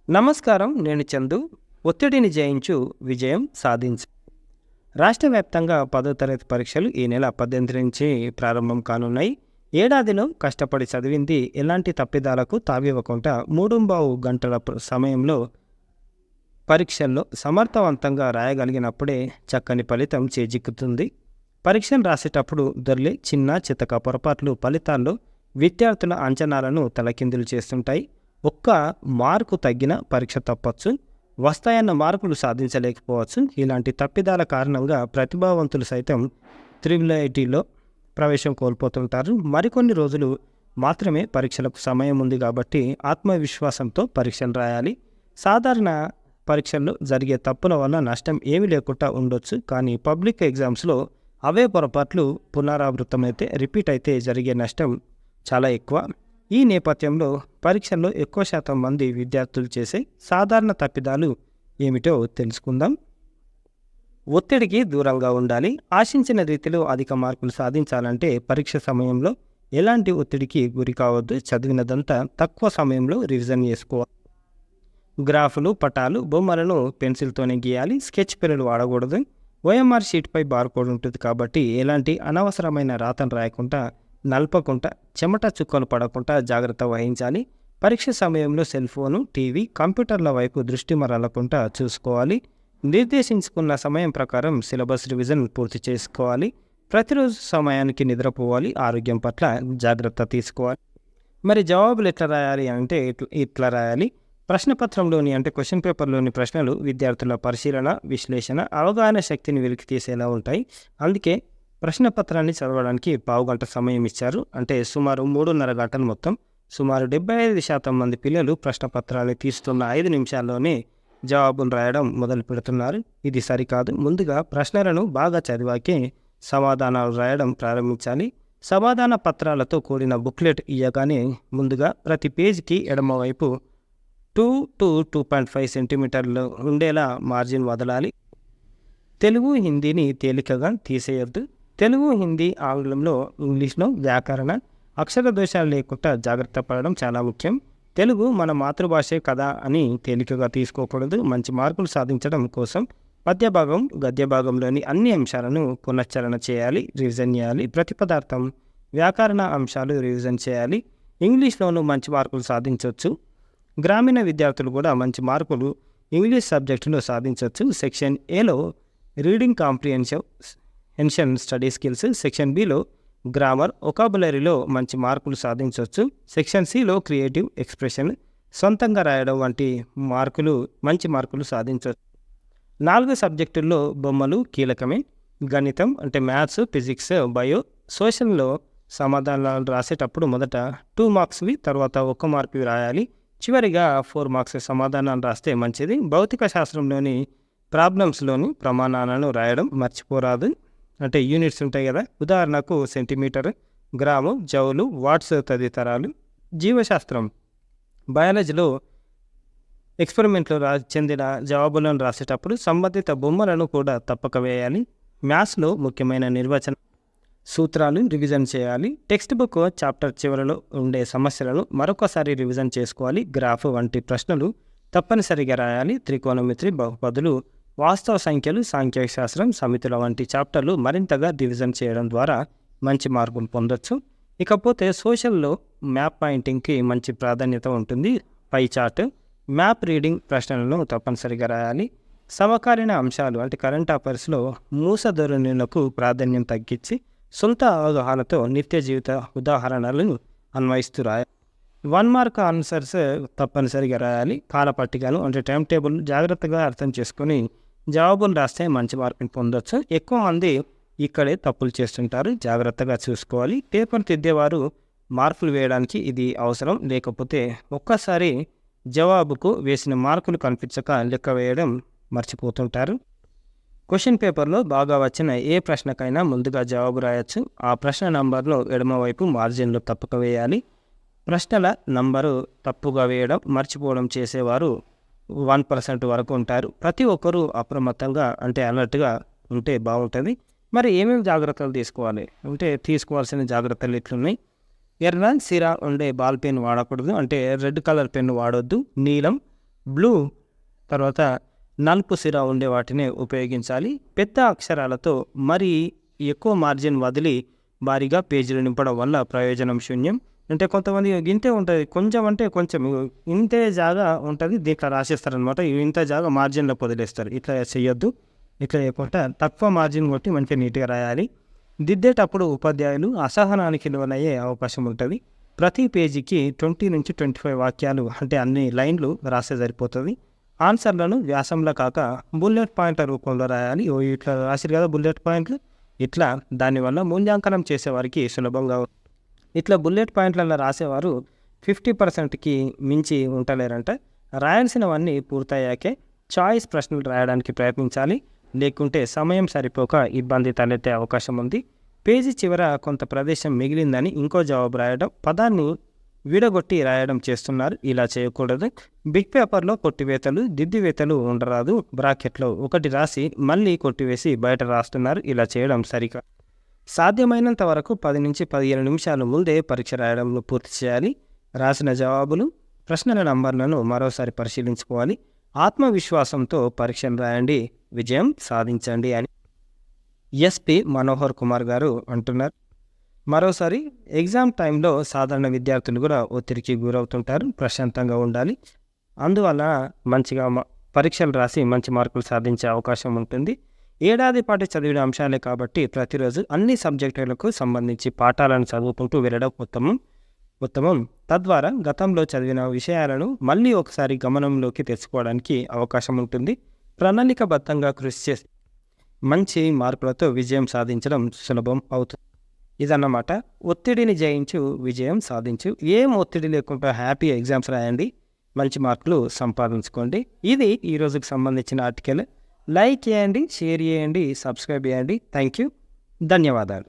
నమస్కారం. నేను చందు. ఒత్తిడిని జయించు విజయం సాధించు. రాష్ట్ర వ్యాప్తంగా 10వ తరగతి పరీక్షలు ఈ నెల 18 నుంచి ప్రారంభం కానున్నాయి. ఏడాదిలో కష్టపడి చదివింది ఎలాంటి తప్పిదాలకు తావివ్వకుండా 3.5 గంటల సమయంలో పరీక్షల్లో సమర్థవంతంగా రాయగలిగినప్పుడే చక్కని ఫలితం చేజిక్కుతుంది. పరీక్షలు రాసేటప్పుడు దొర్లే చిన్న చితక పొరపాట్లు ఫలితాల్లో విద్యార్థుల అంచనాలను తలకిందులు చేస్తుంటాయి. ఒక్క మార్కు తగ్గిన పరీక్ష తప్పచ్చు, వస్తాయన్న మార్కులు సాధించలేకపోవచ్చు. ఇలాంటి తప్పిదాల కారణంగా ప్రతిభావంతులు సైతం త్రిబుల్ ఐటీలో ప్రవేశం కోల్పోతుంటారు. మరికొన్ని రోజులు మాత్రమే పరీక్షలకు సమయం ఉంది కాబట్టి ఆత్మవిశ్వాసంతో పరీక్షలు రాయాలి. సాధారణ పరీక్షల్లో జరిగే తప్పుల వల్ల నష్టం ఏమీ లేకుండా ఉండొచ్చు, కానీ పబ్లిక్ ఎగ్జామ్స్లో అవే పొరపాట్లు పునరావృతమైతే రిపీట్ అయితే జరిగే నష్టం చాలా ఎక్కువ. ఈ నేపథ్యంలో పరీక్షల్లో ఎక్కువ శాతం మంది విద్యార్థులు చేసే సాధారణ తప్పిదాలు ఏమిటో తెలుసుకుందాం. ఒత్తిడికి దూరంగా ఉండాలి. ఆశించిన రీతిలో అధిక మార్కులు సాధించాలంటే పరీక్ష సమయంలో ఎలాంటి ఒత్తిడికి గురి కావద్దు. చదివినదంతా తక్కువ సమయంలో రివిజన్ చేసుకోవాలి. గ్రాఫులు, పటాలు, బొమ్మలను పెన్సిల్తోనే గీయాలి. స్కెచ్ పెన్నులు వాడకూడదు. ఓఎంఆర్ షీట్పై బార్కోడ్ ఉంటుంది కాబట్టి ఎలాంటి అనవసరమైన రాతను రాయకుండా, నలపకుండా, చెమట చుక్కలు పడకుండా జాగ్రత్త వహించాలి. పరీక్ష సమయంలో సెల్ ఫోను, టీవీ, కంప్యూటర్ల వైపు దృష్టి మరలకుండా చూసుకోవాలి. నిర్దేశించుకున్న సమయం ప్రకారం సిలబస్ రివిజన్ పూర్తి చేసుకోవాలి. ప్రతిరోజు సమయానికి నిద్రపోవాలి. ఆరోగ్యం పట్ల జాగ్రత్త తీసుకోవాలి. మరి జవాబులు ఎట్లా రాయాలి అంటే ఇట్లా రాయాలి. ప్రశ్నపత్రంలోని అంటే క్వశ్చన్ పేపర్లోని ప్రశ్నలు విద్యార్థుల పరిశీలన, విశ్లేషణ, అవగాహన శక్తిని వెలికి తీసేలా ఉంటాయి. అందుకే ప్రశ్నపత్రాన్ని చదవడానికి పావుగంట సమయం ఇచ్చారు. అంటే సుమారు 3.5 గంటలు మొత్తం. సుమారు 75% మంది పిల్లలు ప్రశ్నపత్రాన్ని తీస్తున్న 5 నిమిషాల్లోనే జవాబును రాయడం మొదలు పెడుతున్నారు. ఇది సరికాదు. ముందుగా ప్రశ్నలను బాగా చదివాకే సమాధానాలు రాయడం ప్రారంభించాలి. సమాధాన పత్రాలతో కూడిన బుక్లెట్ ఇయ్యగానే ముందుగా ప్రతి పేజీకి ఎడమవైపు 2 to 2.5 సెంటీమీటర్లు ఉండేలా మార్జిన్ వదలాలి. తెలుగు, హిందీని తేలికగా తీసేయొద్దు. తెలుగు, హిందీ, ఆంగ్లంలో, ఇంగ్లీష్లో వ్యాకరణ, అక్షర దోషాలు లేకుండా జాగ్రత్త పడడం చాలా ముఖ్యం. తెలుగు మన మాతృభాషే కదా అని తేలికగా తీసుకోకూడదు. మంచి మార్కులు సాధించడం కోసం పద్య భాగం, గద్య భాగంలోని అన్ని అంశాలను పునశ్చరణ చేయాలి, రివిజన్ చేయాలి. ప్రతి పదార్థం, వ్యాకరణ అంశాలు రివిజన్ చేయాలి. ఇంగ్లీష్లోనూ మంచి మార్కులు సాధించవచ్చు. గ్రామీణ విద్యార్థులు కూడా మంచి మార్కులు ఇంగ్లీష్ సబ్జెక్టులో సాధించవచ్చు. సెక్షన్ ఏలో reading comprehension study skills, section బిలో గ్రామర్, ఒకాబులరీలో మంచి మార్కులు సాధించవచ్చు. సెక్షన్ సిలో క్రియేటివ్ ఎక్స్ప్రెషన్, సొంతంగా రాయడం వంటి మంచి మార్కులు సాధించవచ్చు. 4 సబ్జెక్టుల్లో బొమ్మలు కీలకమే. గణితం అంటే మ్యాథ్స్, ఫిజిక్స్, బయో, సోషల్లో సమాధానాలు రాసేటప్పుడు మొదట 2 మార్క్స్వి, తర్వాత 1 మార్కువి రాయాలి. చివరిగా 4 మార్క్స్ సమాధానాలు రాస్తే మంచిది. భౌతిక శాస్త్రంలోని ప్రాబ్లమ్స్లోని ప్రమాణాలను రాయడం మర్చిపోరాదు. అంటే యూనిట్స్ ఉంటాయి కదా, ఉదాహరణకు సెంటీమీటర్, గ్రాము, జౌలు, వాట్స్ తదితరాలు. జీవశాస్త్రం, బయాలజీలో ఎక్స్పెరిమెంట్లో చెందిన జవాబులను రాసేటప్పుడు సంబంధిత బొమ్మలను కూడా తప్పక వేయాలి. మ్యాథ్స్లో ముఖ్యమైన నిర్వచన సూత్రాలు రివిజన్ చేయాలి. టెక్స్ట్ బుక్ చాప్టర్ చివరలో ఉండే సమస్యలను మరొకసారి రివిజన్ చేసుకోవాలి. గ్రాఫ్ వంటి ప్రశ్నలు తప్పనిసరిగా రాయాలి. త్రికోణమితి, బహుపదులు, వాస్తవ సంఖ్యలు, సాంఖ్యశాస్త్రం, సమితుల వంటి చాప్టర్లు మరింతగా రివిజన్ చేయడం ద్వారా మంచి మార్కులు పొందొచ్చు. ఇకపోతే సోషల్లో మ్యాప్ పాయింటింగ్కి మంచి ప్రాధాన్యత ఉంటుంది. పై చార్ట్, మ్యాప్ రీడింగ్ ప్రశ్నలను తప్పనిసరిగా రాయాలి. సమకాలీన అంశాలు అంటే కరెంట్ అఫైర్స్లో మూస ధోరణులకు ప్రాధాన్యం తగ్గించి సొంత అవగాహనతో నిత్య జీవిత ఉదాహరణలను అన్వయిస్తూ రాయాలి. 1 మార్క్ ఆన్సర్స్ తప్పనిసరిగా రాయాలి. కాలపట్టికను అంటే టైం టేబుల్ జాగ్రత్తగా అర్థం చేసుకొని జవాబులు రాస్తే మంచి మార్కులు పొందొచ్చు. ఎక్కువ మంది ఇక్కడే తప్పులు చేస్తుంటారు, జాగ్రత్తగా చూసుకోవాలి. పేపర్ దిద్దేవారు మార్కులు వేయడానికి ఇది అవసరం. లేకపోతే ఒక్కసారి జవాబుకు వేసిన మార్కులు కనిపించక లెక్క వేయడం మర్చిపోతుంటారు. క్వశ్చన్ పేపర్లో బాగా వచ్చిన ఏ ప్రశ్నకైనా ముందుగా జవాబు రాయొచ్చు. ఆ ప్రశ్న నంబర్లో ఎడమవైపు మార్జిన్లో తప్పక వేయాలి. ప్రశ్నల నంబరు తప్పుగా వేయడం, మర్చిపోవడం చేసేవారు 1% వరకు ఉంటారు. ప్రతి ఒక్కరూ అప్రమత్తంగా అంటే అలర్ట్గా ఉంటే బాగుంటుంది. మరి ఏమేమి జాగ్రత్తలు తీసుకోవాలి అంటే తీసుకోవాల్సిన జాగ్రత్తలు ఎట్లున్నాయి? ఎర్ర సిరా ఉండే బాల్ పెన్ వాడకూడదు. అంటే రెడ్ కలర్ పెన్ వాడొద్దు. నీలం, బ్లూ తర్వాత నలుపు సిరా ఉండే వాటిని ఉపయోగించాలి. పెద్ద అక్షరాలతో మరీ ఎక్కువ మార్జిన్ వదిలి భారీగా పేజీలు నింపడం వల్ల ప్రయోజనం శూన్యం. అంటే కొంతమంది ఇంతే ఉంటుంది, కొంచెం అంటే కొంచెం ఇంతే జాగా ఉంటుంది, దీంట్లో రాసేస్తారనమాట. ఇంత జాగా మార్జిన్లో వదిలేస్తారు. ఇట్లా చేయొద్దు. ఇట్లా చేయకుండా తక్కువ మార్జిన్ కొట్టి మంచిగా నీట్గా రాయాలి. దిద్దేటప్పుడు ఉపాధ్యాయులు అసహనానికి లోనయ్యే అవకాశం ఉంటుంది. ప్రతి పేజీకి 20 నుంచి 25 వాక్యాలు అంటే అన్ని లైన్లు రాస్తే సరిపోతుంది. ఆన్సర్లను వ్యాసంలో కాక బుల్లెట్ పాయింట్ల రూపంలో రాయాలి. ఇట్లా రాసిరు కదా బుల్లెట్ పాయింట్లు, ఇట్లా దానివల్ల మూల్యాంకనం చేసేవారికి సులభంగా. ఇట్లా బుల్లెట్ పాయింట్లలో రాసేవారు 50%కి మించి ఉండలేరంట. రాయాల్సినవన్నీ పూర్తయ్యాకే చాయిస్ ప్రశ్నలు రాయడానికి ప్రయత్నించాలి. లేకుంటే సమయం సరిపోక ఇబ్బంది తలెత్తే అవకాశం ఉంది. పేజీ చివర కొంత ప్రదేశం మిగిలిందని ఇంకో జవాబు రాయడం, పదాన్ని విడగొట్టి రాయడం చేస్తున్నారు. ఇలా చేయకూడదు. బిగ్ పేపర్లో కొట్టివేతలు, దిద్దివేతలు ఉండరాదు. బ్రాకెట్లో ఒకటి రాసి మళ్ళీ కొట్టివేసి బయట రాస్తున్నారు. ఇలా చేయడం సరికాదు. సాధ్యమైనంత వరకు 10 నుంచి 15 నిమిషాలు ముందే పరీక్ష రాయడం పూర్తి చేయాలి. రాసిన జవాబులు, ప్రశ్నల నంబర్లను మరోసారి పరిశీలించుకోవాలి. ఆత్మవిశ్వాసంతో పరీక్షను రాయండి, విజయం సాధించండి అని ఎస్పి మనోహర్ కుమార్ గారు అంటున్నారు. మరోసారి ఎగ్జామ్ టైంలో సాధారణ విద్యార్థులు కూడా ఒత్తిడికి గురవుతుంటారు. ప్రశాంతంగా ఉండాలి. అందువల్ల మంచిగా పరీక్షలు రాసి మంచి మార్కులు సాధించే అవకాశం ఉంటుంది. ఏడాది పాటు చదివిన అంశాలే కాబట్టి ప్రతిరోజు అన్ని సబ్జెక్టులకు సంబంధించి పాఠాలను చదువుకుంటూ వెళ్ళడం ఉత్తమం. తద్వారా గతంలో చదివిన విషయాలను మళ్ళీ ఒకసారి గమనంలోకి తెచ్చుకోవడానికి అవకాశం ఉంటుంది. ప్రణాళికబద్ధంగా కృషి చేసి మంచి మార్కులతో విజయం సాధించడం సులభం అవుతుంది. ఇదన్నమాట. ఒత్తిడిని జయించు, విజయం సాధించు. ఏం ఒత్తిడి లేకుండా హ్యాపీ ఎగ్జామ్స్ రాయండి, మంచి మార్కులు సంపాదించుకోండి. ఇది ఈ రోజుకి సంబంధించిన ఆర్టికల్. లైక్ చేయండి, షేర్ చేయండి, సబ్స్క్రైబ్ చేయండి. Thank you. ధన్యవాదాలు.